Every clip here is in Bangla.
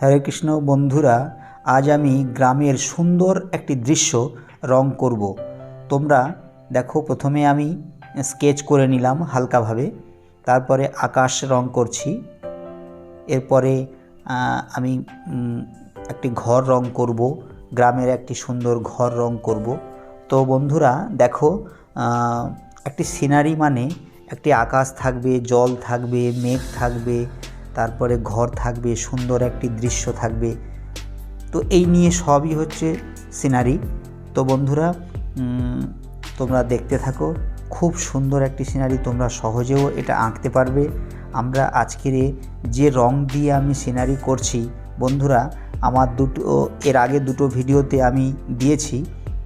হরে কৃষ্ণ বন্ধুরা, আজ আমি গ্রামের সুন্দর একটি দৃশ্য রং করব। তোমরা দেখো, প্রথমে আমি স্কেচ করে নিলাম হালকাভাবে, তারপরে আকাশ রং করছি। এরপরে আমি একটি ঘর রং করব, গ্রামের একটি সুন্দর ঘর রং করব। তো বন্ধুরা দেখো, একটি সিনারি মানে একটি আকাশ থাকবে, জল থাকবে, মেঘ থাকবে, তারপরে ঘর থাকবে, সুন্দর একটি দৃশ্য থাকবে। তো এই নিয়ে সবই হচ্ছে সিনারি। তো বন্ধুরা তোমরা দেখতে থাকো, খুব সুন্দর একটি সিনারি, তোমরা সহজেও এটা আঁকতে পারবে। আমরা আজকের যে রং দিয়ে আমি সিনারি করছি বন্ধুরা, আমার এর আগে দুটো ভিডিওতে আমি দিয়েছি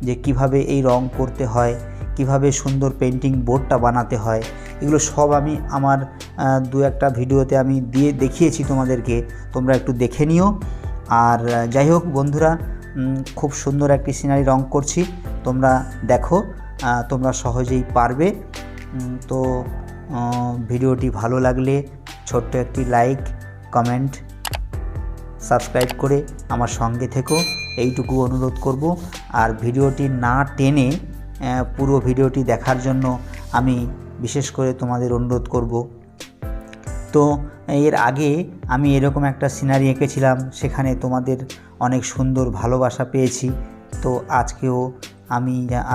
যে কিভাবে এই রং করতে হয়, কিভাবে সুন্দর পেন্টিং বোর্ডটা বানাতে হয়। এগুলো সব আমি আমার দু একটা ভিডিওতে আমি দেখিয়েছি তোমাদেরকে, তোমরা একটু দেখে নিও। আর যাই হোক বন্ধুরা, খুব সুন্দর একটি সিনারি রং করছি, তোমরা দেখো, তোমরা সহজেই পারবে। তো ভিডিওটি ভালো লাগলে ছোট্ট একটি লাইক, কমেন্ট, সাবস্ক্রাইব করে আমার সঙ্গে থেকো, এইটুকু অনুরোধ করব। আর ভিডিওটি না টেনে পুরো ভিডিওটি দেখার জন্য আমি বিশেষ করে তোমাদের অনুরোধ করব। তো এর আগে আমি এরকম একটা সিনারি এঁকেছিলাম, সেখানে তোমাদের অনেক সুন্দর ভালোবাসা পেয়েছি। তো আজকেও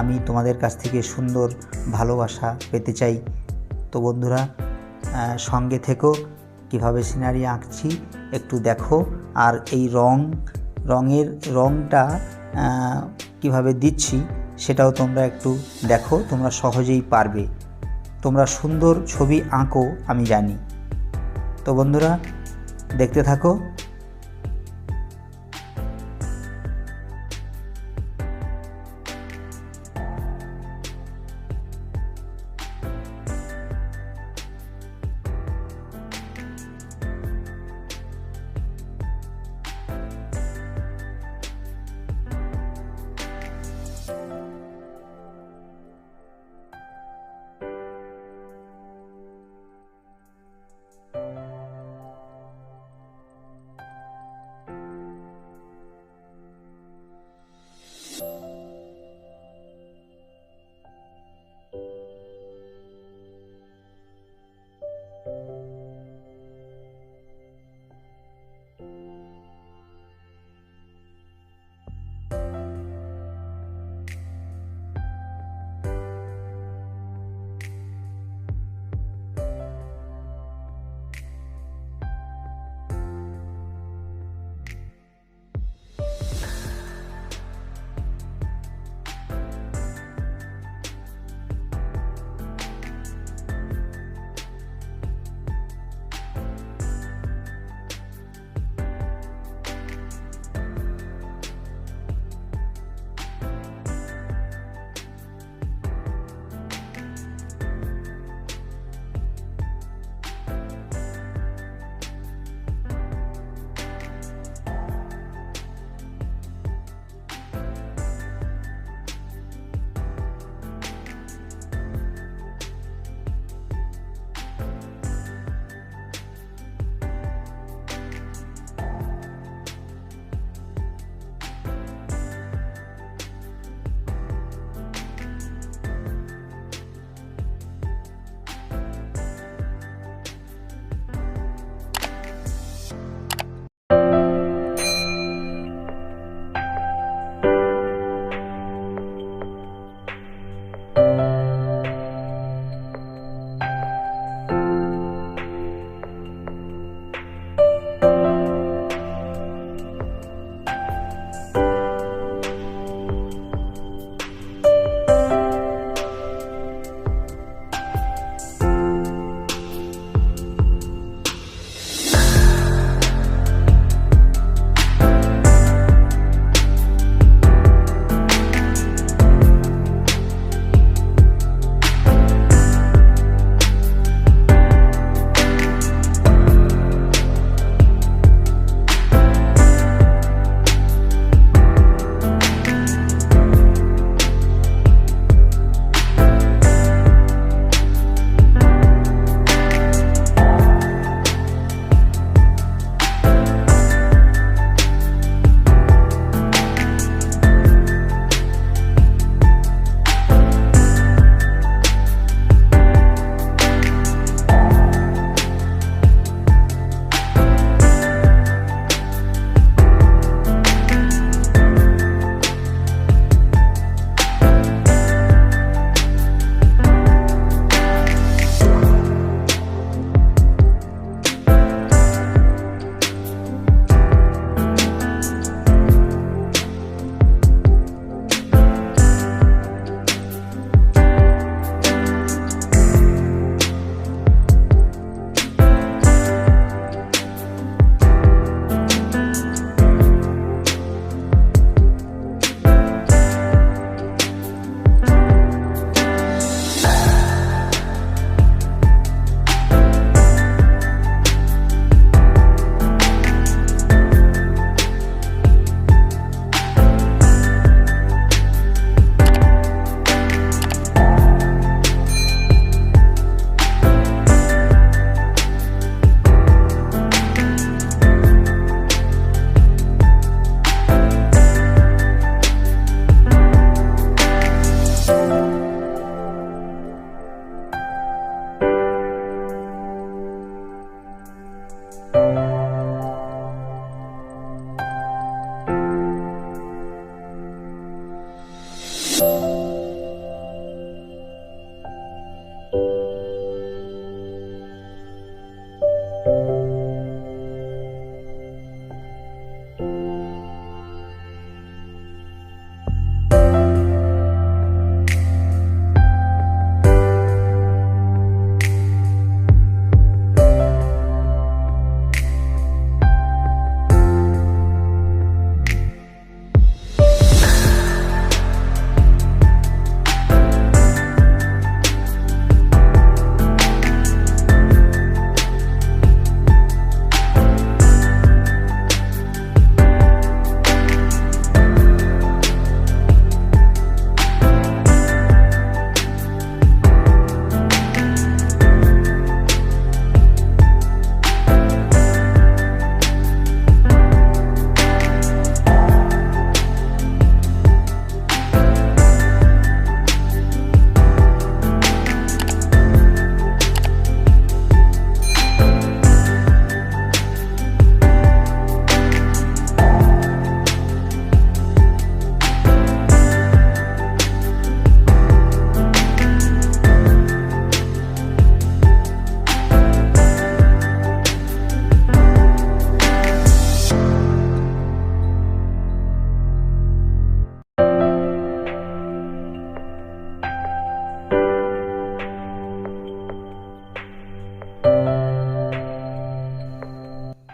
আমি তোমাদের কাছ থেকে সুন্দর ভালোবাসা পেতে চাই। তো বন্ধুরা সঙ্গে থেকো, কিভাবে সিনারি আঁকছি একটু দেখো। আর এই রঙটা কিভাবে দিচ্ছি সেটাও তোমরা একটু দেখো, তোমরা সহজেই পারবে। তোমরা সুন্দর ছবি আঁকো আমি জানি। তো বন্ধুরা দেখতে থাকো।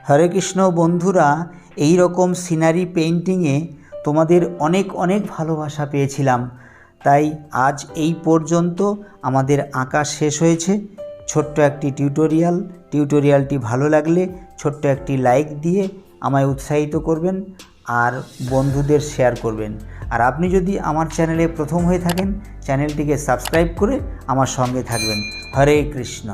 হরে কৃষ্ণ বন্ধুরা, এই রকম সিনারি পেইন্টিংয়ে তোমাদের অনেক অনেক ভালোবাসা পেয়েছিলাম, তাই আজ এই পর্যন্ত আমাদের আঁকা শেষ হয়েছে। ছোট্ট একটি টিউটোরিয়ালটি ভালো লাগলে ছোট্ট একটি লাইক দিয়ে আমায় উৎসাহিত করবেন আর বন্ধুদের শেয়ার করবেন। আর আপনি যদি আমার চ্যানেলে প্রথম হয়ে থাকেন, চ্যানেলটিকে সাবস্ক্রাইব করে আমার সঙ্গে থাকবেন। হরে কৃষ্ণ।